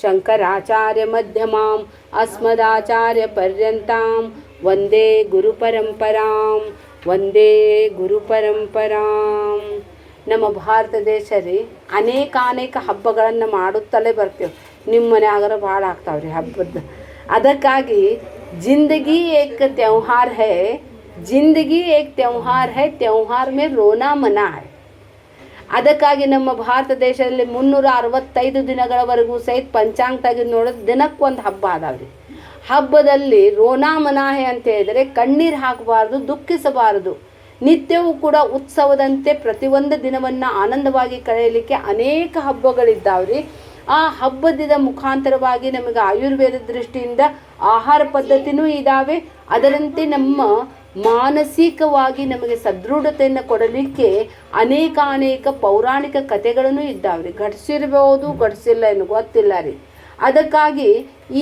ಶಂಕರಾಚಾರ್ಯ ಮಧ್ಯಮಾಂ ಅಸ್ಮದಾಚಾರ್ಯ ಪರ್ಯಂತಾಂ ವಂದೇ ಗುರುಪರಂಪರಾಂ ವಂದೇ ಗುರುಪರಂಪರಾಂ. ನಮ್ಮ ಭಾರತ ದೇಶ ರೀ ಅನೇಕ ಹಬ್ಬಗಳನ್ನು ಮಾಡುತ್ತಲೇ ಬರ್ತೀವಿ. ನಿಮ್ಮ ಮನ್ಯಾಗರ ಭಾಳ ಆಗ್ತಾವ್ರಿ ಹಬ್ಬದ. ಅದಕ್ಕಾಗಿ ಜಿಂದಗಿ ಏಕ್ ತ್ಯೋಹಾರ್ ಹೈ, ಜಿಂದಗಿ ಏಕ್ ತ್ಯೋಹಾರ್ ಹೈ, ತ್ಯೋಹಾರ್ ಮೇ ರೋನಾ ಮನಾ ಹೈ. ಅದಕ್ಕಾಗಿ ನಮ್ಮ ಭಾರತ ದೇಶದಲ್ಲಿ 365 ದಿನಗಳವರೆಗೂ ಸಹಿತ ಪಂಚಾಂಗ ತೆಗೆದು ನೋಡೋದು ದಿನಕ್ಕೊಂದು ಹಬ್ಬ ಅದಾವ್ರಿ. ಹಬ್ಬದಲ್ಲಿ ರೋನಾ ಮನಾಹೆ ಅಂತ ಹೇಳಿದರೆ ಕಣ್ಣೀರು ಹಾಕಬಾರ್ದು, ದುಃಖಿಸಬಾರದು. ನಿತ್ಯವೂ ಕೂಡ ಉತ್ಸವದಂತೆ ಪ್ರತಿಯೊಂದು ದಿನವನ್ನು ಆನಂದವಾಗಿ ಕಳೆಯಲಿಕ್ಕೆ ಅನೇಕ ಹಬ್ಬಗಳಿದ್ದಾವ್ರಿ. ಆ ಹಬ್ಬದ ಮುಖಾಂತರವಾಗಿ ನಮಗೆ ಆಯುರ್ವೇದ ದೃಷ್ಟಿಯಿಂದ ಆಹಾರ ಪದ್ಧತಿನೂ ಇದ್ದಾವೆ. ಅದರಂತೆ ನಮ್ಮ ಮಾನಸಿಕವಾಗಿ ನಮಗೆ ಸದೃಢತೆಯನ್ನು ಕೊಡಲಿಕ್ಕೆ ಅನೇಕ ಪೌರಾಣಿಕ ಕಥೆಗಳನ್ನು ಇದ್ದಾವ್ರಿ. ಘಟಿಸಿರ್ಬೋದು, ಘಟಿಸಿಲ್ಲ ಏನು ಗೊತ್ತಿಲ್ಲ ರೀ. ಅದಕ್ಕಾಗಿ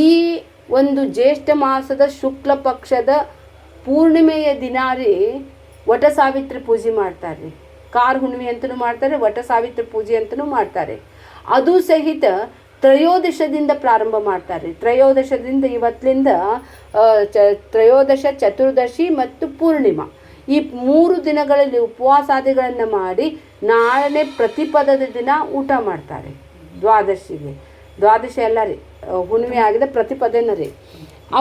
ಈ ಒಂದು ಜ್ಯೇಷ್ಠ ಮಾಸದ ಶುಕ್ಲ ಪಕ್ಷದ ಪೂರ್ಣಿಮೆಯ ದಿನ ರೀ ವಟ ಸಾವಿತ್ರಿ ಪೂಜೆ ಮಾಡ್ತಾರೆ. ಕಾರ್ ಹುಣ್ಣಿಮೆ ಅಂತಲೂ ಮಾಡ್ತಾರೆ, ವಟ ಸಾವಿತ್ರಿ ಪೂಜೆ ಅಂತಲೂ ಮಾಡ್ತಾರೆ. ಅದು ಸಹಿತ ತ್ರಯೋದಶದಿಂದ ಪ್ರಾರಂಭ ಮಾಡ್ತಾರೆ. ತ್ರಯೋದಶದಿಂದ ಇವತ್ತಿನಿಂದ ತ್ರಯೋದಶ, ಚತುರ್ದಶಿ ಮತ್ತು ಪೂರ್ಣಿಮಾ ಈ 3 ದಿನಗಳಲ್ಲಿ ಉಪವಾಸಾದಿಗಳನ್ನು ಮಾಡಿ ನಾಳೆ ಪ್ರತಿಪದದ ದಿನ ಊಟ ಮಾಡ್ತಾರೆ. ದ್ವಾದಶಿ ಎಲ್ಲ ರೀ, ಹುಣ್ಣಿಮೆ ಆಗಿದೆ ಪ್ರತಿಪದನ ರೀ,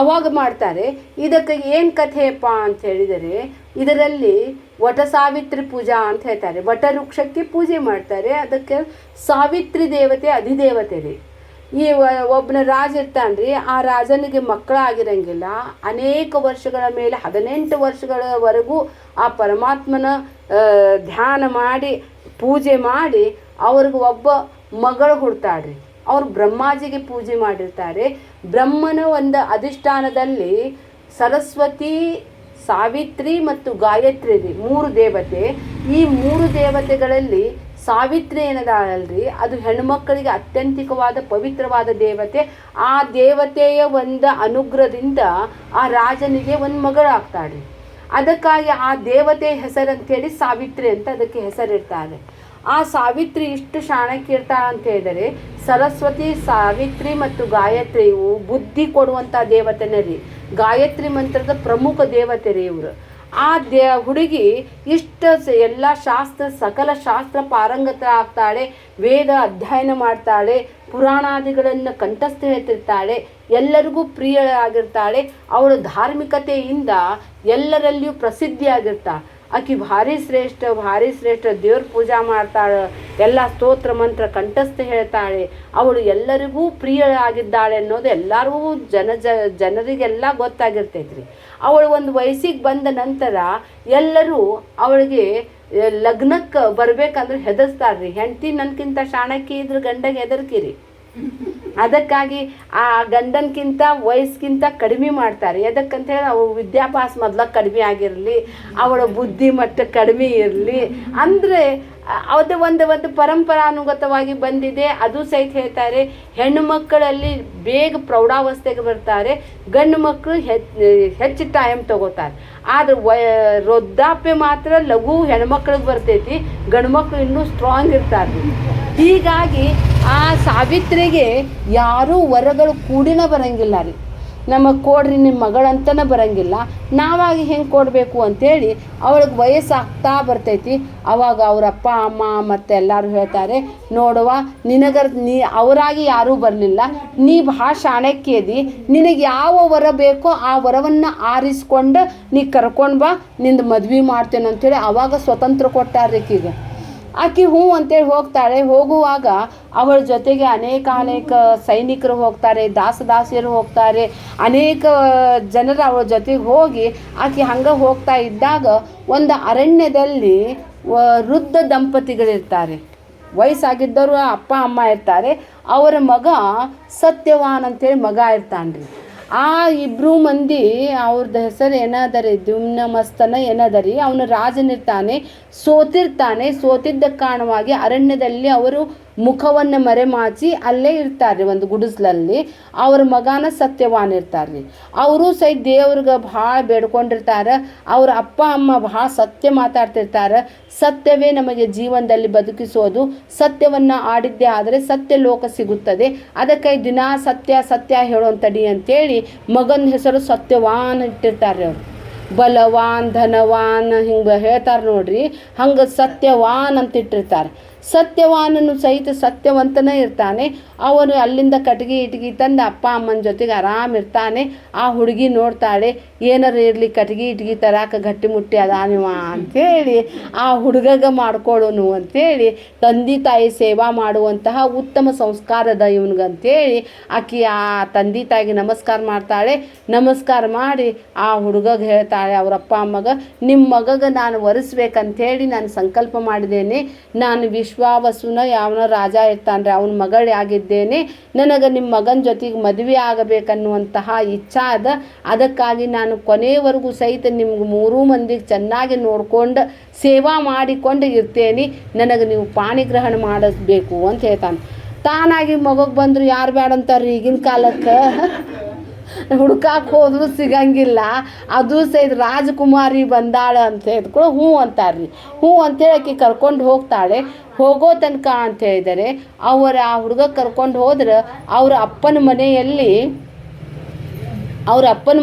ಅವಾಗ ಮಾಡ್ತಾರೆ. ಇದಕ್ಕೆ ಏನು ಕಥೆಯಪ್ಪ ಅಂತ ಹೇಳಿದರೆ, ಇದರಲ್ಲಿ ವಟ ಸಾವಿತ್ರಿ ಪೂಜಾ ಅಂತ ಹೇಳ್ತಾರೆ. ವಟ ವೃಕ್ಷಕ್ಕೆ ಪೂಜೆ ಮಾಡ್ತಾರೆ. ಅದಕ್ಕೆ ಸಾವಿತ್ರಿ ದೇವತೆ ಅಧಿದೇವತೆ ರೀ. ಈ ಒಬ್ಬನ ರಾಜ ಇರ್ತಾನೆ ರೀ, ಆ ರಾಜನಿಗೆ ಮಕ್ಕಳಾಗಿರಂಗಿಲ್ಲ. ಅನೇಕ ವರ್ಷಗಳ ಮೇಲೆ 18 ವರ್ಷಗಳವರೆಗೂ ಆ ಪರಮಾತ್ಮನ ಧ್ಯಾನ ಮಾಡಿ ಪೂಜೆ ಮಾಡಿ ಅವ್ರಿಗೆ ಒಬ್ಬ ಮಗಳು ಹುಡ್ತಾಳ್ರಿ. ಅವ್ರು ಬ್ರಹ್ಮಾಜಿಗೆ ಪೂಜೆ ಮಾಡಿರ್ತಾರೆ. ಬ್ರಹ್ಮನ ಒಂದು ಅಧಿಷ್ಠಾನದಲ್ಲಿ ಸರಸ್ವತಿ, ಸಾವಿತ್ರಿ ಮತ್ತು ಗಾಯತ್ರಿ ರೀ 3 ದೇವತೆ. ಈ 3 ದೇವತೆಗಳಲ್ಲಿ ಸಾವಿತ್ರಿ ಏನದಾಳಲ್ರಿ, ಅದು ಹೆಣ್ಮಕ್ಕಳಿಗೆ ಅತ್ಯಂತಿಕವಾದ ಪವಿತ್ರವಾದ ದೇವತೆ. ಆ ದೇವತೆಯ ಒಂದು ಅನುಗ್ರಹದಿಂದ ಆ ರಾಜನಿಗೆ ಒಂದು ಮಗಳಾಗ್ತಾಳೆ. ಅದಕ್ಕಾಗಿ ಆ ದೇವತೆ ಹೆಸರಂತೇಳಿ ಸಾವಿತ್ರಿ ಅಂತ ಅದಕ್ಕೆ ಹೆಸರಿರ್ತಾರೆ. ಆ ಸಾವಿತ್ರಿ ಇಷ್ಟು ಶಾಣಕ್ಯ ಇರ್ತಾಳೆ ಅಂತ ಹೇಳಿದರೆ, ಸರಸ್ವತಿ, ಸಾವಿತ್ರಿ ಮತ್ತು ಗಾಯತ್ರಿ ಇವು ಬುದ್ಧಿ ಕೊಡುವಂಥ ದೇವತೆನೇ ರೀ. ಗಾಯತ್ರಿ ಮಂತ್ರದ ಪ್ರಮುಖ ದೇವತೆ ರೀ ಇವರು. ಆ ಹುಡುಗಿ ಇಷ್ಟ ಎಲ್ಲ ಸಕಲ ಶಾಸ್ತ್ರ ಪಾರಂಗತ ಆಗ್ತಾಳೆ. ವೇದ ಅಧ್ಯಯನ ಮಾಡ್ತಾಳೆ, ಪುರಾಣಾದಿಗಳನ್ನು ಕಂಠಸ್ಥ ಹೇಳ್ತಿರ್ತಾಳೆ, ಎಲ್ಲರಿಗೂ ಪ್ರಿಯಳಾಗಿರ್ತಾಳೆ. ಅವಳ ಧಾರ್ಮಿಕತೆಯಿಂದ ಎಲ್ಲರಲ್ಲಿಯೂ ಪ್ರಸಿದ್ಧಿಯಾಗಿರ್ತಾಳೆ. ಆಕೆ ಭಾರಿ ಶ್ರೇಷ್ಠ ದೇವ್ರ ಪೂಜಾ ಮಾಡ್ತಾಳೆ, ಎಲ್ಲ ಸ್ತೋತ್ರ ಮಂತ್ರ ಕಂಠಸ್ಥ ಹೇಳ್ತಾಳೆ. ಅವಳು ಎಲ್ಲರಿಗೂ ಪ್ರಿಯಳಾಗಿದ್ದಾಳೆ ಅನ್ನೋದು ಎಲ್ಲರಿಗೂ ಜನರಿಗೆಲ್ಲ ಗೊತ್ತಾಗಿರ್ತೈತ್ರಿ. ಅವಳು ಒಂದು ವಯಸ್ಸಿಗೆ ಬಂದ ನಂತರ ಎಲ್ಲರೂ ಅವಳಿಗೆ ಲಗ್ನಕ್ಕೆ ಬರ್ಬೇಕಂದ್ರೆ ಹೆದರ್ಸ್ತಾರ್ರಿ. ಹೆಂಡತಿ ನನ್ಕಿಂತ ಶಾಣಕಿ ಇದ್ರ ಗಂಡಗೆ ಹೆದರ್ಕಿರಿ. ಅದಕ್ಕಾಗಿ ಆ ಗಂಡನ್ಕಿಂತ ವಯಸ್ಸಿಗಿಂತ ಕಡಿಮೆ ಮಾಡ್ತಾರೆ. ಎದಕ್ಕಂತ ಹೇಳಿ ಅವಳು ವಿದ್ಯಾಭ್ಯಾಸ ಮೊದಲ ಕಡಿಮೆ ಆಗಿರಲಿ, ಅವಳ ಬುದ್ಧಿ ಮಟ್ಟ ಕಡಿಮೆ ಇರಲಿ ಅಂದರೆ ಅದು ಒಂದು ಪರಂಪರಾನುಗತವಾಗಿ ಬಂದಿದೆ. ಅದು ಸಹಿತ ಹೇಳ್ತಾರೆ, ಹೆಣ್ಣು ಮಕ್ಕಳಲ್ಲಿ ಬೇಗ ಪ್ರೌಢಾವಸ್ಥೆಗೆ ಬರ್ತಾರೆ, ಗಂಡು ಮಕ್ಕಳು ಹೆಚ್ಚು ಟೈಮ್ ತಗೋತಾರೆ. ಆದರೆ ವೃದ್ಧಾಪ್ಯ ಮಾತ್ರ ಲಘು ಹೆಣ್ಮಕ್ಳಿಗೆ ಬರ್ತೈತಿ, ಗಂಡು ಮಕ್ಕಳು ಇನ್ನೂ ಸ್ಟ್ರಾಂಗ್ ಇರ್ತಾರೆ. ಹೀಗಾಗಿ ಆ ಸಾವಿತ್ರಿಗೆ ಯಾರೂ ವರಗಳು ಕೂಡಿನ ಬರಂಗಿಲ್ಲ ರೀ. ನಮಗೆ ಕೊಡ್ರಿ ನಿಮ್ಮ ಮಗಳಂತನೇ ಬರಂಗಿಲ್ಲ. ನಾವಾಗಿ ಹೆಂಗೆ ಕೊಡಬೇಕು ಅಂಥೇಳಿ ಅವಳಿಗೆ ವಯಸ್ಸಾಗ್ತಾ ಬರ್ತೈತಿ. ಅವಾಗ ಅವ್ರ ಅಪ್ಪ ಅಮ್ಮ ಮತ್ತು ಎಲ್ಲರೂ ಹೇಳ್ತಾರೆ, ನೋಡುವ ಅವರಾಗಿ ಯಾರೂ ಬರಲಿಲ್ಲ, ನೀ ಭಾಳ ಶಾಣಕ್ಯದಿ, ನಿನಗೆ ಯಾವ ವರ ಬೇಕೋ ಆ ವರವನ್ನು ಆರಿಸ್ಕೊಂಡು ನೀ ಕರ್ಕೊಂಡು ಬಾ, ನಿಂದು ಮದ್ವೆ ಮಾಡ್ತೇನೆ ಅಂಥೇಳಿ ಅವಾಗ ಸ್ವತಂತ್ರ ಕೊಟ್ಟಾರ್ರಿ ಆಕಿಗೆ. ಆಕೆ ಹ್ಞೂ ಅಂತೇಳಿ ಹೋಗ್ತಾಳೆ. ಹೋಗುವಾಗ ಅವಳ ಜೊತೆಗೆ ಅನೇಕ ಸೈನಿಕರು ಹೋಗ್ತಾರೆ, ದಾಸದಾಸಿಯರು ಹೋಗ್ತಾರೆ, ಅನೇಕ ಜನರು ಅವಳ ಜೊತೆಗೆ ಹೋಗಿ ಆಕೆ ಹಂಗೆ ಹೋಗ್ತಾ ಇದ್ದಾಗ ಒಂದು ಅರಣ್ಯದಲ್ಲಿ ವೃದ್ಧ ದಂಪತಿಗಳಿರ್ತಾರೆ. ವಯಸ್ಸಾಗಿದ್ದವರು ಅಪ್ಪ ಅಮ್ಮ ಇರ್ತಾರೆ. ಅವರ ಮಗ ಸತ್ಯವಾನ್ ಅಂತೇಳಿ ಮಗ ಇರ್ತಾನೆ ರೀ. ಆ 2 ಮಂದಿ ಅವ್ರದ್ದು ಹೆಸರು ಏನದರಿ, ದ್ಯುಮ್ನಮಸ್ತನ ಏನದರಿ. ಅವನು ರಾಜನಿರ್ತಾನೆ, ಸೋತಿದ್ದ ಕಾರಣವಾಗಿ ಅರಣ್ಯದಲ್ಲಿ ಅವರು ಮುಖವನ್ನು ಮರೆಮಾಚಿ ಅಲ್ಲೇ ಇರ್ತಾರೆ ಒಂದು ಗುಡಿಸ್ಲಲ್ಲಿ. ಅವ್ರ ಮಗನ ಸತ್ಯವಾನ್ ಇರ್ತಾರೆ. ಅವರು ಸಹಿತ ದೇವ್ರಿಗೆ ಭಾಳ ಬೇಡ್ಕೊಂಡಿರ್ತಾರೆ. ಅವ್ರ ಅಪ್ಪ ಅಮ್ಮ ಭಾಳ ಸತ್ಯ ಮಾತಾಡ್ತಿರ್ತಾರೆ. ಸತ್ಯವೇ ನಮಗೆ ಜೀವನದಲ್ಲಿ ಬದುಕಿಸೋದು, ಸತ್ಯವನ್ನು ಆಡಿದ್ದೇ ಆದರೆ ಸತ್ಯ ಲೋಕ ಸಿಗುತ್ತದೆ, ಅದಕ್ಕೆ ದಿನ ಸತ್ಯ ಸತ್ಯ ಹೇಳೋಂತಡಿ ಅಂತೇಳಿ ಮಗನ ಹೆಸರು ಸತ್ಯವಾನ್ ಇಟ್ಟಿರ್ತಾರೆ. ಅವರು ಬಲವಾನ್ ಧನವಾನ್ ಹಿಂಗೆ ಹೇಳ್ತಾರೆ ನೋಡ್ರಿ, ಹಂಗೆ ಸತ್ಯವಾನ್ ಅಂತ ಇಟ್ಟಿರ್ತಾರೆ. ಸತ್ಯವಾನನು ಸಹಿತ ಸತ್ಯವಂತನೇ ಇರ್ತಾನೆ. ಅವನು ಅಲ್ಲಿಂದ ಕಟ್ಗೆ ಇಟ್ಗಿ ತಂದು ಅಪ್ಪ ಅಮ್ಮನ ಜೊತೆಗೆ ಆರಾಮಿರ್ತಾನೆ. ಆ ಹುಡುಗಿ ನೋಡ್ತಾಳೆ, ಏನಾರು ಇರಲಿ ಕಟ್ಗೆ ಇಟ್ಗಿ ತರಾಕ ಗಟ್ಟಿ ಮುಟ್ಟಿ ಅದಾನಿವ ಅಂಥೇಳಿ ಆ ಹುಡುಗಗೆ ಮಾಡ್ಕೊಳ್ಳೋನು ಅಂಥೇಳಿ ತಂದೆ ತಾಯಿ ಸೇವಾ ಮಾಡುವಂತಹ ಉತ್ತಮ ಸಂಸ್ಕಾರದ ಇವನಿಗಂತೇಳಿ ಆಕಿ ಆ ತಂದೆ ತಾಯಿಗೆ ನಮಸ್ಕಾರ ಮಾಡ್ತಾಳೆ. ನಮಸ್ಕಾರ ಮಾಡಿ ಆ ಹುಡುಗಗೆ ಹೇಳ್ತಾಳೆ, ಅವ್ರ ಅಪ್ಪ ಅಮ್ಮಗ, ನಿಮ್ಮ ಮಗಗೆ ನಾನು ಒರೆಸ್ಬೇಕಂಥೇಳಿ ನಾನು ಸಂಕಲ್ಪ ಮಾಡಿದ್ದೇನೆ. ನಾನು ವಿಶ್ವಾವಸುನ ಯಾವನ ರಾಜ ಇರ್ತಾನ್ರಿ ಅವನ ಮಗಳು ಆಗಿದ್ದೇನೆ. ನನಗೆ ನಿಮ್ಮ ಮಗನ ಜೊತೆಗೆ ಮದುವೆ ಆಗಬೇಕನ್ನುವಂತಹ ಇಚ್ಛಾ ಅದ. ಅದಕ್ಕಾಗಿ ನಾನು ಕೊನೆಯವರೆಗೂ ಸಹಿತ ನಿಮ್ಗೆ 3 ಮಂದಿಗೆ ಚೆನ್ನಾಗಿ ನೋಡ್ಕೊಂಡು ಸೇವಾ ಮಾಡಿಕೊಂಡು ಇರ್ತೇನೆ. ನನಗೆ ನೀವು ಪಾಣಿಗ್ರಹಣ ಮಾಡಿಸ್ಬೇಕು ಅಂತ ಹೇಳ್ತಾನೆ. ತಾನಾಗಿ ಮಗಗೆ ಬಂದರು ಯಾರು ಬೇಡ ಅಂತಾರೆ ಈಗಿನ ಕಾಲಕ್ಕೆ. ಹುಡ್ಕಾಕ್ ಹೋದ್ರು ಸಿಗಂಗಿಲ್ಲ. ಅದು ಸಹಿತ ರಾಜಕುಮಾರಿ ಬಂದಾಳ ಅಂತ ಹೇಳಿದ್ಕೊಳ್ಳೋ ಹ್ಞೂ ಅಂತಾರ್ರಿ. ಹ್ಞೂ ಅಂತೇಳಿ ಆಕೆ ಕರ್ಕೊಂಡು ಹೋಗ್ತಾಳೆ. ಹೋಗೋ ತನಕ ಅಂತ ಹೇಳಿದರೆ ಆ ಹುಡುಗ ಕರ್ಕೊಂಡು ಹೋದ್ರೆ ಅವ್ರ ಅಪ್ಪನ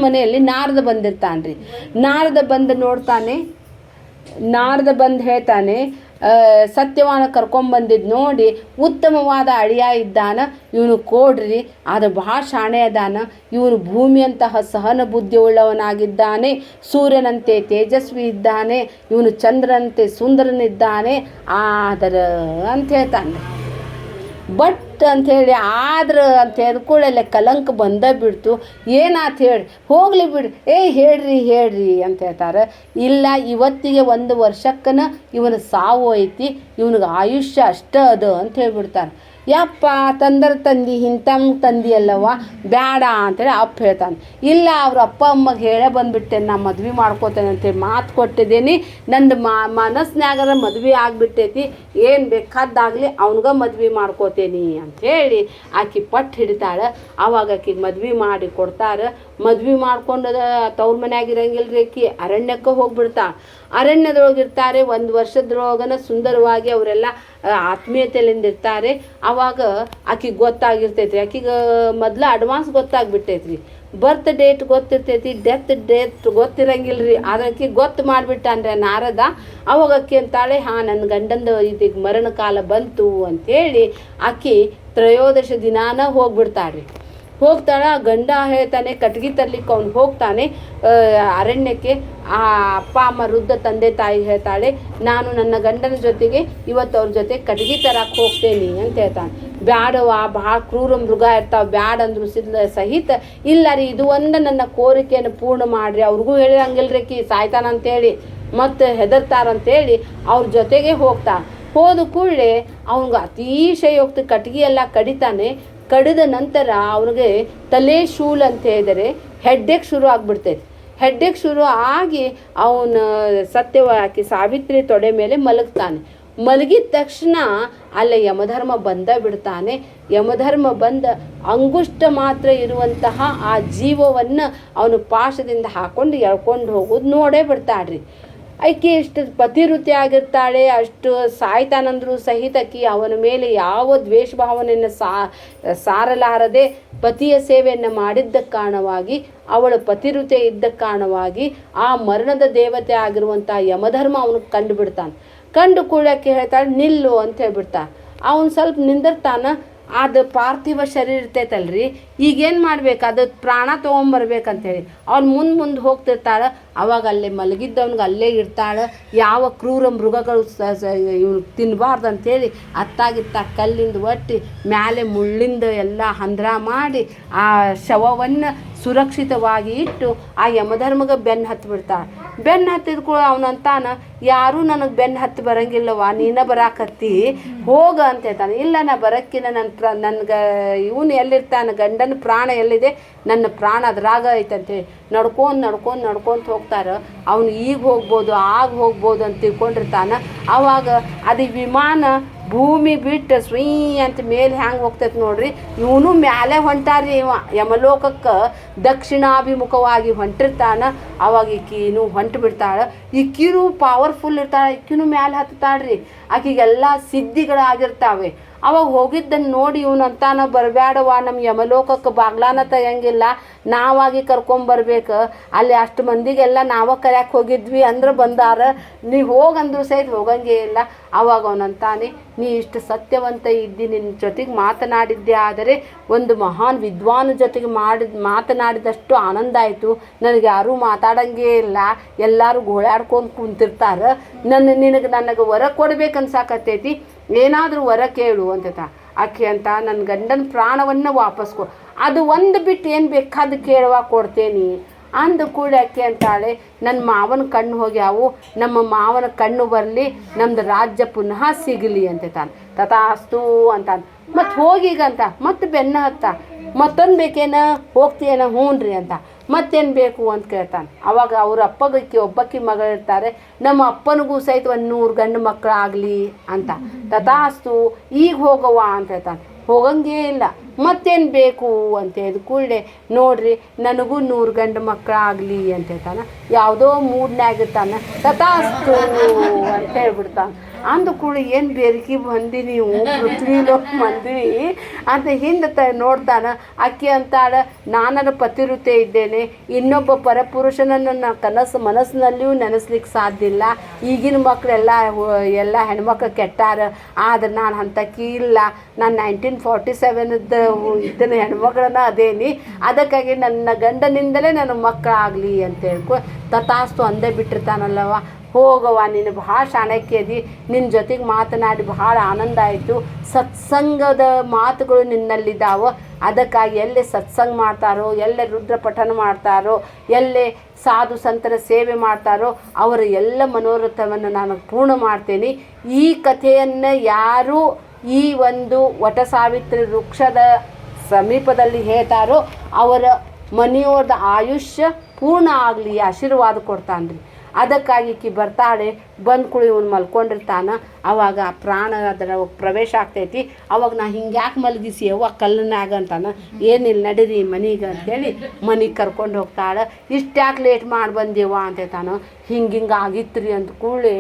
ಮನೆಯಲ್ಲಿ ನಾರದ ಬಂದಿರ್ತಾನೆ ರೀ. ನಾರದ ಬಂದು ನೋಡ್ತಾನೆ. ನಾರದ ಬಂದು ಹೇಳ್ತಾನೆ, ಸತ್ಯವಾನ ಕರ್ಕೊಂಬಂದಿದ್ದು ನೋಡಿ ಉತ್ತಮವಾದ ಅಳಿಯ ಇದ್ದಾನ, ಇವನು ಕೊಡ್ರಿ, ಆದರೆ ಭಾಳ ಶಾಣೆ ಅದಾನ, ಇವನು ಭೂಮಿಯಂತಹ ಸಹನ ಬುದ್ಧಿ ಉಳ್ಳವನಾಗಿದ್ದಾನೆ, ಸೂರ್ಯನಂತೆ ತೇಜಸ್ವಿ ಇದ್ದಾನೆ, ಇವನು ಚಂದ್ರನಂತೆ ಸುಂದರನಿದ್ದಾನೆ ಆದರೆ ಅಂತ ಹೇಳ್ತಾನೆ. ಬಟ್ ಅಂಥೇಳಿ ಆದ್ರೆ ಅಂತ ಹೇಳ್ಕೊಳ್ಳೆ ಕಲಂಕ ಬಂದ ಬಿಡ್ತು. ಏನಾತ ಹೇಳಿ ಹೋಗಲಿ ಬಿಡ್ರಿ, ಹೇಳ್ರಿ ಅಂತ ಹೇಳ್ತಾರೆ. ಇಲ್ಲ, ಇವತ್ತಿಗೆ 1 ವರ್ಷಕ್ಕನ ಇವನ ಸಾವು ಐತಿ, ಇವನಿಗೆ ಆಯುಷ್ಯ ಅಷ್ಟ ಅದು ಅಂತ ಹೇಳ್ಬಿಡ್ತಾರೆ. ಯಪ್ಪ ತಂದಿ ಇಂಥಂಗೆ ತಂದಿ ಅಲ್ಲವ ಬೇಡ ಅಂತೇಳಿ ಅಪ್ಪ ಹೇಳ್ತಾನೆ. ಇಲ್ಲ, ಅವ್ರ ಅಪ್ಪ ಅಮ್ಮಗೆ ಹೇಳೇ ಬಂದುಬಿಟ್ಟೆ, ನಾ ಮದ್ವೆ ಮಾಡ್ಕೋತೇನೆ ಅಂತೇಳಿ ಮಾತು ಕೊಟ್ಟಿದ್ದೀನಿ. ನಂದು ಮನಸ್ಸಿನಾಗರ ಮದ್ವೆ ಆಗಿಬಿಟ್ಟೈತಿ, ಏನು ಬೇಕಾದಾಗಲಿ ಅವನಿಗೆ ಮದ್ವೆ ಮಾಡ್ಕೋತೇನಿ ಅಂಥೇಳಿ ಆಕೆ ಪಟ್ಟು ಹಿಡಿತಾಳೆ. ಆವಾಗ ಆಕೆಗೆ ಮದ್ವೆ ಮಾಡಿ ಕೊಡ್ತಾರೆ. ಮದ್ವೆ ಮಾಡ್ಕೊಂಡದ ತವ್ರ ಮನ್ಯಾಗಿರಂಗಿಲ್ಲ ರೀ. ಆಕೆ ಅರಣ್ಯಕ್ಕೆ ಹೋಗ್ಬಿಡ್ತಾಳೆ. ಅರಣ್ಯದೊಳಗಿರ್ತಾರೆ. 1 ವರ್ಷದೊಳಗನ ಸುಂದರವಾಗಿ ಅವರೆಲ್ಲ ಆತ್ಮೀಯತೆಯಿಂದ ಇರ್ತಾರೆ. ಆವಾಗ ಆಕೆಗೆ ಗೊತ್ತಾಗಿರ್ತೈತ್ರಿ. ಆಕೆಗೆ ಮೊದಲು ಅಡ್ವಾನ್ಸ್ ಗೊತ್ತಾಗ್ಬಿಟ್ಟೈತ್ರಿ. ಬರ್ತ್ ಡೇಟ್ ಗೊತ್ತಿರ್ತೈತಿ, ಡೆತ್ ಡೇಟ್ ಗೊತ್ತಿರಂಗಿಲ್ಲ ರೀ. ಆದ್ರೆ ಆಕೆ ಗೊತ್ತು ಮಾಡಿಬಿಟ್ಟಾನ್ರಿ ನಾರದ. ಅವಾಗ ಆಕೆ ಅಂತಾಳೆ, ಹಾಂ ನನ್ನ ಗಂಡಂದು ಇದೀಗ ಮರಣ ಕಾಲ ಬಂತು ಅಂಥೇಳಿ ಆಕೆ 13 ದಿನಾನ ಹೋಗ್ಬಿಡ್ತಾಳ್ರಿ. ಹೋಗ್ತಾಳೆ. ಗಂಡ ಹೇಳ್ತಾನೆ ಕಟ್ಗೆ ತರ್ಲಿಕ್ಕೆ ಅವ್ನು ಹೋಗ್ತಾನೆ ಅರಣ್ಯಕ್ಕೆ. ಆ ಅಪ್ಪ ಅಮ್ಮ ವೃದ್ಧ ತಂದೆ ತಾಯಿ ಹೇಳ್ತಾಳೆ, ನಾನು ನನ್ನ ಗಂಡನ ಜೊತೆಗೆ ಇವತ್ತು ಅವ್ರ ಜೊತೆ ಕಟ್ಗೆ ತರಕ್ಕೆ ಹೋಗ್ತೇನೆ ಅಂತ ಹೇಳ್ತಾನೆ. ಬ್ಯಾಡವ, ಭಾಳ ಕ್ರೂರ ಮೃಗ ಇರ್ತಾವೆ, ಬ್ಯಾಡ ಅಂದ್ರು ಸಹಿತ ಇಲ್ಲ ರೀ, ಇದು ಒಂದು ನನ್ನ ಕೋರಿಕೆಯನ್ನು ಪೂರ್ಣ ಮಾಡಿರಿ. ಅವ್ರಿಗೂ ಹೇಳಿರಂಗಿಲ್ರಿ ಕಿ ಸಾಯ್ತಾನಂತೇಳಿ, ಮತ್ತು ಹೆದರ್ತಾರಂತೇಳಿ ಅವ್ರ ಜೊತೆಗೆ ಹೋಗ್ತಾ. ಹೋದ ಕೂಡಲೇ ಅವ್ನಿಗೆ ಅತಿಶಯೋಕ್ತಿ ಕಟ್ಗೆ ಎಲ್ಲ ಕಡಿತಾನೆ. ಕಡಿದ ನಂತರ ಅವನಿಗೆ ತಲೆ ಶೂಲ್ ಅಂತ ಹೇಳಿದರೆ ಹೆಡ್ಡೇಕ್ ಶುರು ಆಗಿಬಿಡ್ತೈತೆ. ಹೆಡ್ಡೇಕ್ ಶುರು ಆಗಿ ಅವನು ಸತ್ಯವಾಗಿ ಸಾವಿತ್ರಿ ತೊಡೆ ಮೇಲೆ ಮಲಗ್ತಾನೆ. ಮಲಗಿದ ತಕ್ಷಣ ಅಲ್ಲೇ ಯಮಧರ್ಮ ಬಂದ ಬಿಡ್ತಾನೆ. ಯಮಧರ್ಮ ಬಂದ ಅಂಗುಷ್ಟ ಮಾತ್ರ ಇರುವಂತಹ ಆ ಜೀವವನ್ನು ಅವನು ಪಾಶದಿಂದ ಹಾಕ್ಕೊಂಡು ಎಳ್ಕೊಂಡು ಹೋಗೋದು ನೋಡೇ ಬಿಡ್ತಾಳ್ರಿ. ಆಕೆ ಇಷ್ಟು ಪತಿವೃತ್ತಿ ಆಗಿರ್ತಾಳೆ, ಅಷ್ಟು ಸಾಯ್ತಾನಂದ್ರು ಸಹಿತ ಆಕೆ ಅವನ ಮೇಲೆ ಯಾವ ದ್ವೇಷ ಭಾವನೆಯನ್ನು ಸಾರಲಾರದೆ ಪತಿಯ ಸೇವೆಯನ್ನು ಮಾಡಿದ್ದ ಕಾರಣವಾಗಿ, ಅವಳ ಪತಿವೃತ್ತಿ ಇದ್ದ ಕಾರಣವಾಗಿ ಆ ಮರಣದ ದೇವತೆ ಆಗಿರುವಂಥ ಯಮಧರ್ಮ ಅವನಿಗೆ ಕಂಡು ಬಿಡ್ತಾನೆ. ಕಂಡು ಕೂಡಕ್ಕೆ ಹೇಳ್ತಾಳೆ ನಿಲ್ಲು ಅಂತ ಹೇಳ್ಬಿಡ್ತಾನೆ. ಅವನು ಸ್ವಲ್ಪ ನಿಂದಿರ್ತಾನ. ಅದು ಪಾರ್ಥಿವ ಶರೀರ ಇರ್ತೈತಲ್ರಿ, ಈಗೇನು ಮಾಡ್ಬೇಕು, ಅದು ಪ್ರಾಣ ತೊಗೊಂಬರ್ಬೇಕಂತೇಳಿ ಅವ್ನು ಮುಂದೆ ಹೋಗ್ತಿರ್ತಾಳೆ. ಅವಾಗ ಅಲ್ಲೇ ಮಲಗಿದ್ದವನಿಗೆ ಅಲ್ಲೇ ಇರ್ತಾಳೆ. ಯಾವ ಕ್ರೂರ ಮೃಗಗಳು ಇವ್ನು ತಿನ್ನಬಾರ್ದು ಅಂಥೇಳಿ ಅತ್ತಾಗಿತ್ತ ಕಲ್ಲಿಂದ ಒಟ್ಟಿ ಮ್ಯಾಲೆ ಮುಳ್ಳಿಂದ ಎಲ್ಲ ಹಂದ್ರ ಮಾಡಿ ಆ ಶವವನ್ನು ಸುರಕ್ಷಿತವಾಗಿ ಇಟ್ಟು ಆ ಯಮಧರ್ಮಗ ಬೆನ್ನು ಹತ್ತಿಬಿಡ್ತಾಳೆ. ಬೆನ್ನು ಹತ್ತಿದ ಕೂಡ ಅವನಂತಾನ, ಯಾರೂ ನನಗೆ ಬೆನ್ನು ಹತ್ತಿ ಬರಂಗಿಲ್ಲವ, ನೀನ ಬರಾಕತ್ತಿ ಹೋಗ ಅಂತ ಹೇಳ್ತಾನೆ. ಇಲ್ಲ, ನಾ ಬರೋಕ್ಕಿನ ನನ್ಗೆ ಇವನು ಎಲ್ಲಿರ್ತಾನೆ, ಗಂಡನ ಪ್ರಾಣ ಎಲ್ಲಿದೆ, ನನ್ನ ಪ್ರಾಣ ಅದ್ರಾಗ ಐತಂತೇಳಿ ನಡ್ಕೊಂಡು ಹೋಗ್ತಾರೆ. ಅವನು ಈಗ ಹೋಗ್ಬೋದು ಆಗ ಹೋಗ್ಬೋದು ಅಂತ ತಿಳ್ಕೊಂಡಿರ್ತಾನೆ. ಆವಾಗ ಅದು ವಿಮಾನ ಭೂಮಿ ಬಿಟ್ಟು ಸ್ವೀ ಅಂತ ಮೇಲೆ ಹ್ಯಾಂಗೆ ಹೋಗ್ತೈತೆ ನೋಡ್ರಿ, ಇವನು ಮ್ಯಾಲೆ ಹೊಂಟಾರ್ರಿ. ಇವ ಯಮಲೋಕಕ್ಕೆ ದಕ್ಷಿಣಾಭಿಮುಖವಾಗಿ ಹೊಂಟಿರ್ತಾನ. ಅವಾಗ ಈಕಿನೂ ಹೊಂಟು ಬಿಡ್ತಾಳೆ. ಈಕಿನೂ ಪವರ್ಫುಲ್ ಇರ್ತಾಳೆ, ಈಕಿನೂ ಮ್ಯಾಲೆ ಹತ್ತಾಳ್ರಿ. ಆಕಿಗೆಲ್ಲ ಸಿದ್ಧಿಗಳಾಗಿರ್ತಾವೆ. ಅವಾಗ ಹೋಗಿದ್ದನ್ನು ನೋಡಿ ಇವನಂತಾನ ಬರಬೇಡವ, ನಮ್ಮ ಯಮಲೋಕಕ್ಕೆ ಬಾಗ್ಲಾನ ತೆಗಿಯಂಗಿಲ್ಲ, ನಾವಾಗಿ ಕರ್ಕೊಂಬರ್ಬೇಕು. ಅಲ್ಲಿ ಅಷ್ಟು ಮಂದಿಗೆಲ್ಲ ನಾವ ಕರ್ಯಾಕೆ ಹೋಗಿದ್ವಿ ಅಂದ್ರೆ ಬಂದಾರ, ನೀ ಹೋಗಂದ್ರು ಸಹಿತ ಹೋಗಂಗೇ ಇಲ್ಲ. ಅವಾಗ ಅವನಂತಾನೆ, ನೀ ಇಷ್ಟು ಸತ್ಯವಂತ ಇದ್ದಿ, ನಿನ್ನ ಜೊತೆಗೆ ಮಾತನಾಡಿದ್ದೆ ಆದರೆ ಒಂದು ಮಹಾನ್ ವಿದ್ವಾನ ಜೊತೆಗೆ ಮಾತನಾಡಿದಷ್ಟು ಆನಂದ ಆಯಿತು. ನನಗೆ ಯಾರೂ ಮಾತಾಡಂಗೇ ಇಲ್ಲ, ಎಲ್ಲರೂ ಗೋಳಾಡ್ಕೊಂಡು ಕುಂತಿರ್ತಾರೆ. ನನಗೆ ವರ ಕೊಡ್ಬೇಕನ್ಸಾಕತ್ತೈತಿ, ಏನಾದರೂ ವರ ಕೇಳು ಅಂತ ಆಕೆ ಅಂತ. ನನ್ನ ಗಂಡನ ಪ್ರಾಣವನ್ನು ವಾಪಸ್ ಅದು ಒಂದು ಬಿಟ್ಟು ಏನು ಬೇಕಾದ ಕೇಳುವ ಕೊಡ್ತೇನೆ ಅಂದ ಕೂಡ ಆಕೆ ಅಂತಾಳೆ, ನನ್ನ ಮಾವನ ಕಣ್ಣು ಹೋಗ್ಯಾವು, ನಮ್ಮ ಮಾವನ ಕಣ್ಣು ಬರಲಿ, ನಮ್ದು ರಾಜ್ಯ ಪುನಃ ಸಿಗಲಿ ಅಂತ ತಾನು. ತಥಾಸ್ತು ಅಂತಾನೆ. ಮತ್ತು ಹೋಗೀಗಂತ ಮತ್ತೆ ಬೆನ್ನ ಹತ್ತ, ಮತ್ತೊಂದು ಬೇಕೇನ, ಹೋಗ್ತೀಯೇನ? ಹ್ಞೂನ್ರಿ ಅಂತ. ಮತ್ತೇನು ಬೇಕು ಅಂತ ಕೇಳ್ತಾನೆ. ಅವಾಗ ಅವ್ರ ಅಪ್ಪಗಕ್ಕೆ ಒಬ್ಬಕ್ಕಿ ಮಗಳಿರ್ತಾರೆ, ನಮ್ಮ ಅಪ್ಪನಿಗೂ ಸಹಿತ 100 ಗಂಡು ಮಕ್ಕಳಾಗಲಿ ಅಂತ. ತಥಾಸ್ತು, ಈಗ ಹೋಗವ ಅಂತ ಹೇಳ್ತಾನೆ. ಹೋಗಂಗೇ ಇಲ್ಲ, ಮತ್ತೇನು ಬೇಕು ಅಂತ ಹೇಳಿದ ಕೂಡಲೇ, ನೋಡ್ರಿ ನನಗೂ 100 ಗಂಡು ಮಕ್ಕಳಾಗಲಿ ಅಂತ ಹೇಳ್ತಾನೆ. ಯಾವುದೋ ಮೂಡ್ನಾಗಿರ್ತಾನೆ. ತಥಾಸ್ತು ಅಂತ ಹೇಳ್ಬಿಡ್ತಾನೆ. ಅಂದ ಕೂಡ ಏನು ಬೇರಿಕೆ ಬಂದು ನೀವು ಪೃಥ್ವಿಲೋಕ ಮಂದಿವಿ ಅಂತ ಹಿಂದೆ ನೋಡ್ತಾನೆ. ಅಕ್ಕಿ ಅಂತಾಳೆ, ನಾನರ ಪತಿರುತೆ ಇದ್ದೇನೆ, ಇನ್ನೊಬ್ಬ ಪರಪುರುಷನನ್ನು ಮನಸ್ಸಿನಲ್ಲಿಯೂ ನೆನೆಸ್ಲಿಕ್ಕೆ ಸಾಧ್ಯ ಇಲ್ಲ. ಈಗಿನ ಮಕ್ಕಳೆಲ್ಲ ಎಲ್ಲ ಹೆಣ್ಮಕ್ಳು ಕೆಟ್ಟಾರ, ಆದರೆ ನಾನು ಅಂಥಕ್ಕಿ ಇಲ್ಲ. ನಾನು 1947 ಇದನ್ನ ಹೆಣ್ಮಕ್ಳನ್ನ ಅದೇನಿ, ಅದಕ್ಕಾಗಿ ನನ್ನ ಗಂಡನಿಂದಲೇ ನನ್ನ ಮಕ್ಕಳಾಗಲಿ ಅಂತ ಹೇಳ್ಕೊ ತಥಾಸ್ತು ಅಂದೇ ಬಿಟ್ಟಿರ್ತಾನಲ್ಲವ. ಹೋಗವ, ನೀನು ಭಾಳ ಶಾಣಕ್ಯದಿ, ನಿನ್ನ ಜೊತೆಗೆ ಮಾತನಾಡಿ ಭಾಳ ಆನಂದ ಆಯಿತು. ಸತ್ಸಂಗದ ಮಾತುಗಳು ನಿನ್ನಲ್ಲಿದ್ದಾವೆ, ಅದಕ್ಕಾಗಿ ಎಲ್ಲೇ ಸತ್ಸಂಗ ಮಾಡ್ತಾರೋ, ಎಲ್ಲೇ ರುದ್ರ ಪಠನ ಮಾಡ್ತಾರೋ, ಎಲ್ಲೇ ಸಾಧು ಸಂತರ ಸೇವೆ ಮಾಡ್ತಾರೋ ಅವರ ಎಲ್ಲ ಮನೋರಥವನ್ನು ನಾನು ಪೂರ್ಣ ಮಾಡ್ತೇನೆ. ಈ ಕಥೆಯನ್ನು ಯಾರು ಈ ಒಂದು ವಟಸಾವಿತ್ರಿ ವೃಕ್ಷದ ಸಮೀಪದಲ್ಲಿ ಹೇಳ್ತಾರೋ ಅವರ ಮನೆಯವ್ರದ ಆಯುಷ್ಯ ಪೂರ್ಣ ಆಗಲಿ ಆಶೀರ್ವಾದ ಕೊಡ್ತಾನ್ರಿ. ಅದಕ್ಕಾಗಿ ಈಕಿ ಬರ್ತಾಳೆ. ಬಂದು ಕುಳಿ ಇವನು ಮಲ್ಕೊಂಡಿರ್ತಾನೆ. ಅವಾಗ ಪ್ರಾಣ ಅದರ ಪ್ರವೇಶ ಆಗ್ತೈತಿ. ಅವಾಗ ನಾ ಹಿಂಗ್ಯಾಕೆ ಮಲಗಿಸಿ ಅವ್ವ ಕಲ್ಲನಾಗ ಅಂತಾನೆ. ಏನಿಲ್ಲ ನಡೀರಿ ಮನೆಗೆ ಅಂತೇಳಿ ಮನೆಗೆ ಕರ್ಕೊಂಡು ಹೋಗ್ತಾಳೆ. ಇಷ್ಟ್ಯಾಕೆ ಲೇಟ್ ಮಾಡಿ ಬಂದೇವ ಅಂತ ಹೇಳ್ತಾನೆ. ಹಿಂಗೆ ಆಗಿತ್ತು ರೀ ಅಂತ ಕೂಡಲೇ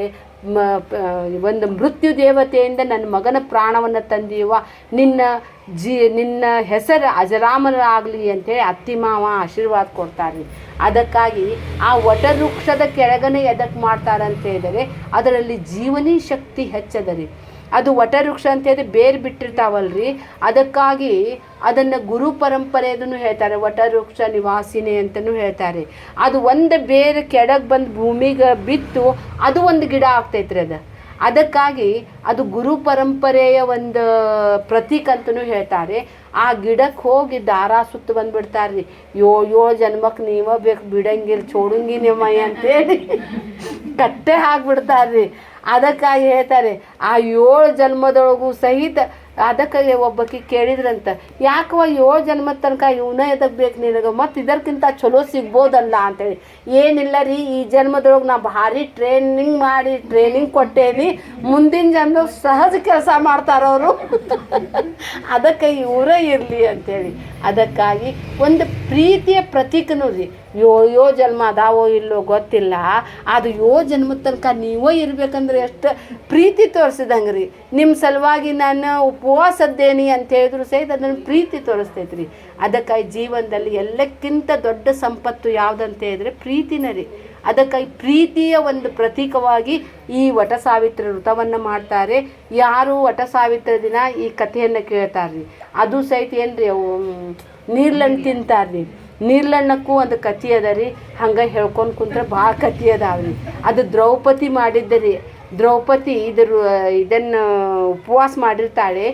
ಒಂದು ಮೃತ್ಯು ದೇವತೆಯಿಂದ ನನ್ನ ಮಗನ ಪ್ರಾಣವನ್ನು ತಂದೀವ, ನಿನ್ನ ಹೆಸರು ಅಜರಾಮರಾಗಲಿ ಅಂತೇಳಿ ಅತ್ತಿ ಮಾವ ಆಶೀರ್ವಾದ ಕೊಡ್ತಾರೆ. ಅದಕ್ಕಾಗಿ ಆ ವಟವೃಕ್ಷದ ಕೆಳಗನೆ ಎದಕ್ಕೆ ಮಾಡ್ತಾರೆ ಅಂತ ಹೇಳಿದರೆ ಅದರಲ್ಲಿ ಜೀವನಿ ಶಕ್ತಿ ಹೆಚ್ಚದ ರೀ. ಅದು ವಟವೃಕ್ಷ ಅಂತ ಹೇಳಿದ್ರೆ ಬೇರೆ ಬಿಟ್ಟಿರ್ತಾವಲ್ರಿ, ಅದಕ್ಕಾಗಿ ಅದನ್ನು ಗುರು ಪರಂಪರೆಯನ್ನು ಹೇಳ್ತಾರೆ. ವಟವೃಕ್ಷ ನಿವಾಸಿನಿ ಅಂತಲೂ ಹೇಳ್ತಾರೆ. ಅದು ಒಂದು ಬೇರೆ ಕೆಳಗೆ ಬಂದು ಭೂಮಿಗೆ ಬಿತ್ತು ಅದು ಒಂದು ಗಿಡ ಆಗ್ತೈತ್ರಿ ಅದು. ಅದಕ್ಕಾಗಿ ಅದು ಗುರು ಪರಂಪರೆಯ ಒಂದು ಪ್ರತೀಕ ಅಂತಲೂ ಹೇಳ್ತಾರೆ. ಆ ಗಿಡಕ್ಕೆ ಹೋಗಿ ದಾರ ಸುತ್ತು ಬಂದುಬಿಡ್ತಾರೆ ರೀ. 7 ಜನ್ಮಕ್ಕೆ ನೀವೇ ಬೇಕು, ಬಿಡಂಗಿಲ್ಲ, ಚೋಡಂಗಿ ನಿಮ್ಮಯ್ಯ ಅಂತೇಳಿ ಕಟ್ಟೆ ಹಾಕ್ಬಿಡ್ತಾರೆ ರೀ. ಅದಕ್ಕಾಗಿ ಹೇಳ್ತಾರೆ ಆ 7 ಜನ್ಮದೊಳಗೂ ಸಹಿತ. ಅದಕ್ಕಾಗಿ ಒಬ್ಬಕ್ಕೆ ಕೇಳಿದ್ರಂತ, ಯಾಕವ 7 ಜನ್ಮದ ತನಕ ಇವನೇ ಎದಕ್ಕೆ ಬೇಕು ನಿನಗೆ, ಮತ್ತು ಇದಕ್ಕಿಂತ ಚಲೋ ಸಿಗ್ಬೋದಲ್ಲ ಅಂತೇಳಿ. ಏನಿಲ್ಲ ರೀ, ಈ ಜನ್ಮದೊಳಗೆ ನಾ ಭಾರಿ ಟ್ರೈನಿಂಗ್ ಕೊಟ್ಟೇನಿ, ಮುಂದಿನ ಜನ್ಮ ಸಹಜ ಕೆಲಸ ಮಾಡ್ತಾರವರು ಅದಕ್ಕೆ ಇವರೇ ಇರಲಿ ಅಂತೇಳಿ. ಅದಕ್ಕಾಗಿ ಒಂದು ಪ್ರೀತಿಯ ಪ್ರತೀಕನೂ ರೀ. 7 ಜನ್ಮ ಅದಾವೋ ಇಲ್ಲೋ ಗೊತ್ತಿಲ್ಲ, ಅದು 7 ಜನ್ಮದ ತನಕ ನೀವೇ ಇರಬೇಕಂದ್ರೆ ಎಷ್ಟು ಪ್ರೀತಿ ತೋರಿಸಿದಂಗೆ ರೀ. ನಿಮ್ಮ ಸಲುವಾಗಿ ನಾನು ಉಪವಾಸದ್ದೇನಿ ಅಂತ ಹೇಳಿದ್ರು ಸಹಿತ ಅದನ್ನು ಪ್ರೀತಿ ತೋರಿಸ್ತೈತೆ ರೀ. ಅದಕ್ಕಾಗಿ ಜೀವನದಲ್ಲಿ ಎಲ್ಲಕ್ಕಿಂತ ದೊಡ್ಡ ಸಂಪತ್ತು ಯಾವುದಂತ ಹೇಳಿದ್ರೆ ಪ್ರೀತಿನ ರೀ. ಅದಕ್ಕಾಗಿ ಪ್ರೀತಿಯ ಒಂದು ಪ್ರತೀಕವಾಗಿ ಈ ವಟಸಾವಿತ್ರಿ ವ್ರತವನ್ನು ಮಾಡ್ತಾರೆ. ಯಾರು ವಟಸಾವಿತ್ರಿ ದಿನ ಈ ಕಥೆಯನ್ನು ಕೇಳ್ತಾರೆ ರೀ, ಅದು ಸಹಿತ ಏನು ರೀ, ಅವು ನೀರ್ಲಣ್ಣು ತಿಂತಾರೆ ರೀ. ನೀರ್ಲಣ್ಣಕ್ಕೂ ಒಂದು ಕಥೆ ಅದ ರೀ. ಹಂಗೆ ಹೇಳ್ಕೊಂಡು ಕುಂತ್ರೆ ಭಾಳ ಕಥೆ ಅದಾವ್ರಿ. ಅದು ದ್ರೌಪದಿ ಮಾಡಿದ್ದ ರೀ. ದ್ರೌಪದಿ ಇದನ್ನು ಉಪವಾಸ ಮಾಡಿರ್ತಾಳೆ.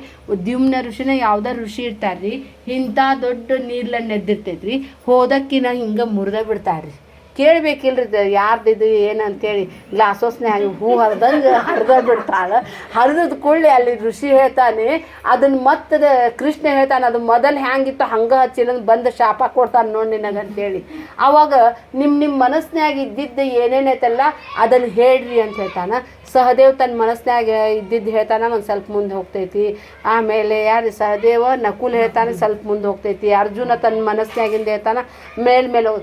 ದ್ಯುಮ್ನ ಋಷಿನ ಯಾವುದೋ ಋಷಿ ಇರ್ತಾರೆ ರೀ, ಇಂಥ ದೊಡ್ಡ ನೀರ್ಲಣ್ಣು ಎದ್ದಿರ್ತೈತೆ ರೀ. ಹೋದಕ್ಕಿನ ಹಿಂಗೆ ಮುರಿದ ಬಿಡ್ತಾರೆ ರೀ. ಕೇಳಬೇಕಿಲ್ರಿ ಯಾರ್ದಿದು ಏನಂತೇಳಿ ಗ್ಲಾಸೋಸ್ನ್ಯಾಗ ಹೂ ಹರಿದ ಬಿಡ್ತಾಳೆ. ಹರಿದ ಕೂಡಲೇ ಅಲ್ಲಿ ಋಷಿ ಹೇಳ್ತಾನೆ, ಅದನ್ನು ಮತ್ತೆ ಕೃಷ್ಣ ಹೇಳ್ತಾನೆ, ಅದು ಮೊದಲು ಹ್ಯಾಂಗಿತ್ತು ಹಂಗೆ ಹಚ್ಚಿಲ್ಲ ಬಂದು ಶಾಪ ಕೊಡ್ತಾನೆ ನೋಡಿ ನಿನಗೆ ಅಂತೇಳಿ. ಆವಾಗ ನಿಮ್ಮ ಮನಸ್ಸಿನಾಗ ಇದ್ದಿದ್ದು ಏನೇನೈತಲ್ಲ ಅದನ್ನು ಹೇಳ್ರಿ ಅಂತ ಹೇಳ್ತಾನೆ. ಸಹದೇವ್ ತನ್ನ ಮನಸ್ಸಿನಾಗ ಇದ್ದಿದ್ದು ಹೇಳ್ತಾನೆ, ಒಂದು ಸ್ವಲ್ಪ ಮುಂದೆ ಹೋಗ್ತೈತಿ. ಆಮೇಲೆ ಯಾರು ಸಹದೇವ ನಕುಲ್ ಹೇಳ್ತಾನೆ, ಸ್ವಲ್ಪ ಮುಂದೆ ಹೋಗ್ತೈತಿ. ಅರ್ಜುನ ತನ್ನ ಮನಸ್ಸಿನಾಗಿಂದ ಹೇಳ್ತಾನೆ, ಮೇಲ್ಮೇಲೆ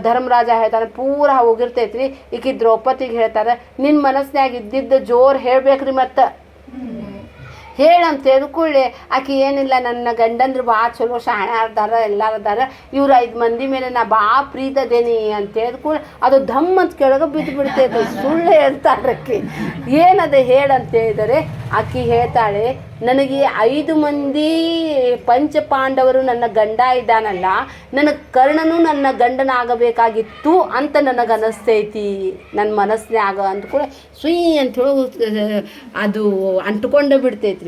ಧರ್ಮರಾಜ ಹೇಳ್ತಾನೆ, ಪೂರ ಹೋಗಿರ್ತೈತ್ರಿ. ಈಕಿ ದ್ರೌಪದಿಗೆ ಹೇಳ್ತಾರೆ, ನಿನ್ನ ಮನಸ್ಸಿನಾಗ ಇದ್ದಿದ್ದು ಜೋರು ಹೇಳ್ಬೇಕ್ರಿ. ಮತ್ತು ಹೇಳಂತ ಹೇಳ್ಕೊಳ್ಳಿ, ಆಕೆ ಏನಿಲ್ಲ, ನನ್ನ ಗಂಡಂದ್ರೆ ಭಾಳ ಚಲೋ ಶಾಣೆ ಅದಾರ, ಎಲ್ಲಾರು ಅದಾರ, ಇವ್ರು 5 ಮಂದಿ ಮೇಲೆ ನಾ ಭಾಳ ಪ್ರೀತದೇನಿ ಅಂತ ಹೇಳ್ಕೊಳ್ಳಿ, ಅದು ಧಮ್ ಅಂತ ಕೆಳಗೆ ಬಿದ್ದು ಬಿಡ್ತೈತೆ. ಸುಳ್ಳು ಹೇಳ್ತಾಳೆ ಆಕೆ. ಏನದು ಹೇಳಂತ ಹೇಳಿದರೆ ಆಕೆ ಹೇಳ್ತಾಳೆ, ನನಗೆ 5 ಮಂದಿ ಪಂಚಪಾಂಡವರು ನನ್ನ ಗಂಡ ಇದ್ದಾನಲ್ಲ, ನನಗೆ ಕರ್ಣನು ನನ್ನ ಗಂಡನಾಗಬೇಕಾಗಿತ್ತು ಅಂತ ನನಗೆ ಅನ್ನಿಸ್ತೈತಿ ನನ್ನ ಮನಸ್ಸಿನಾಗ ಅಂದ್ಕೊಳ್ಳಿ. ಸುಯ್ ಅಂಥೇಳಿ ಅದು ಅಂಟ್ಕೊಂಡು ಬಿಡ್ತೈತ್ರಿ.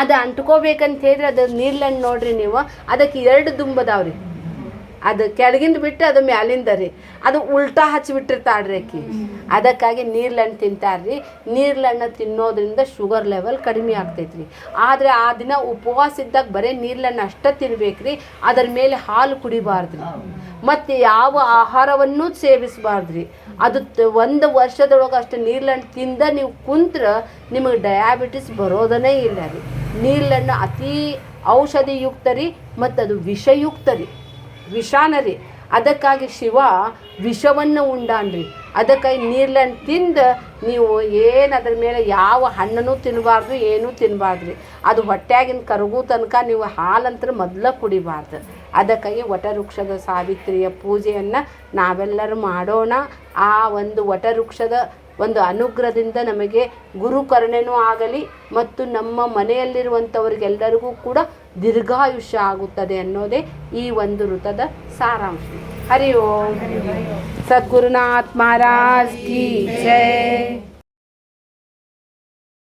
ಅದು ಅಂಟ್ಕೋಬೇಕಂತ ಹೇಳಿದ್ರೆ ಅದು ನೀರ್ಲಣ್ಣು ನೋಡ್ರಿ ನೀವು, ಅದಕ್ಕೆ 2 ದುಂಬದಾವ್ರಿ. ಅದು ಕೆಳಗಿಂದ ಬಿಟ್ಟು ಅದು ಮ್ಯಾಲಿಂದ ರೀ, ಅದು ಉಲ್ಟಾ ಹಚ್ಚಿಬಿಟ್ಟಿರ್ತಾಳ್ರಿ ಆಕಿ. ಅದಕ್ಕಾಗಿ ನೀರ್ಲಣ್ಣು ತಿಂತಾರ್ರಿ. ನೀರ್ಲಣ್ಣು ತಿನ್ನೋದ್ರಿಂದ ಶುಗರ್ ಲೆವೆಲ್ ಕಡಿಮೆ ಆಗ್ತೈತ್ರಿ. ಆದರೆ ಆ ದಿನ ಉಪವಾಸ ಇದ್ದಾಗ ಬರೀ ನೀರ್ಲಣ್ಣು ಅಷ್ಟೇ ತಿನ್ಬೇಕ್ರಿ. ಅದರ ಮೇಲೆ ಹಾಲು ಕುಡಿಬಾರ್ದ್ರಿ, ಮತ್ತು ಯಾವ ಆಹಾರವನ್ನು ಸೇವಿಸಬಾರ್ದ್ರಿ. ಅದು 1 ವರ್ಷದೊಳಗೆ ಅಷ್ಟು ನೀರ್ಲಣ್ಣು ತಿಂದ ನೀವು ಕುಂತ್ರೆ ನಿಮಗೆ ಡಯಾಬಿಟಿಸ್ ಬರೋದನ್ನೇ ಇಲ್ಲ ರೀ. ನೀರ್ಲಣ್ಣು ಅತಿ ಔಷಧಿಯುಕ್ತ ರೀ, ಮತ್ತು ಅದು ವಿಷಯುಕ್ತ ರೀ, ವಿಷಾನ ರೀ. ಅದಕ್ಕಾಗಿ ಶಿವ ವಿಷವನ್ನು ಉಂಡಾನ್ರಿ. ಅದಕ್ಕಾಗಿ ನೀರ್ಲಣ್ಣು ತಿಂದು ನೀವು ಏನು ಅದ್ರ ಮೇಲೆ ಯಾವ ಹಣ್ಣನ್ನು ತಿನ್ನಬಾರ್ದು, ಏನೂ ತಿನ್ನಬಾರ್ದು ರೀ. ಅದು ಹೊಟ್ಟೆಯಾಗಿನ ಕರಗು ತನಕ ನೀವು ಹಾಲಂತರ ಮೊದಲ ಕುಡಿಬಾರ್ದು. ಅದಕ್ಕಾಗಿ ವಟವೃಕ್ಷದ ಸಾವಿತ್ರಿಯ ಪೂಜೆಯನ್ನು ನಾವೆಲ್ಲರೂ ಮಾಡೋಣ. ಆ ಒಂದು ವಟವೃಕ್ಷದ ಒಂದು ಅನುಗ್ರಹದಿಂದ ನಮಗೆ ಗುರುಕರುಣೆನೂ ಆಗಲಿ, ಮತ್ತು ನಮ್ಮ ಮನೆಯಲ್ಲಿರುವಂಥವ್ರಿಗೆಲ್ಲರಿಗೂ ಕೂಡ ದೀರ್ಘಾಯುಷ್ಯ ಆಗುತ್ತದೆ ಅನ್ನೋದೇ ಈ ಒಂದು ಋತದ ಸಾರಾಂಶ. ಹರಿ ಓಂ. ಸದ್ಗುರುನಾಥ್ ಮಹಾರಾಜ್ ಕಿ ಜೈ.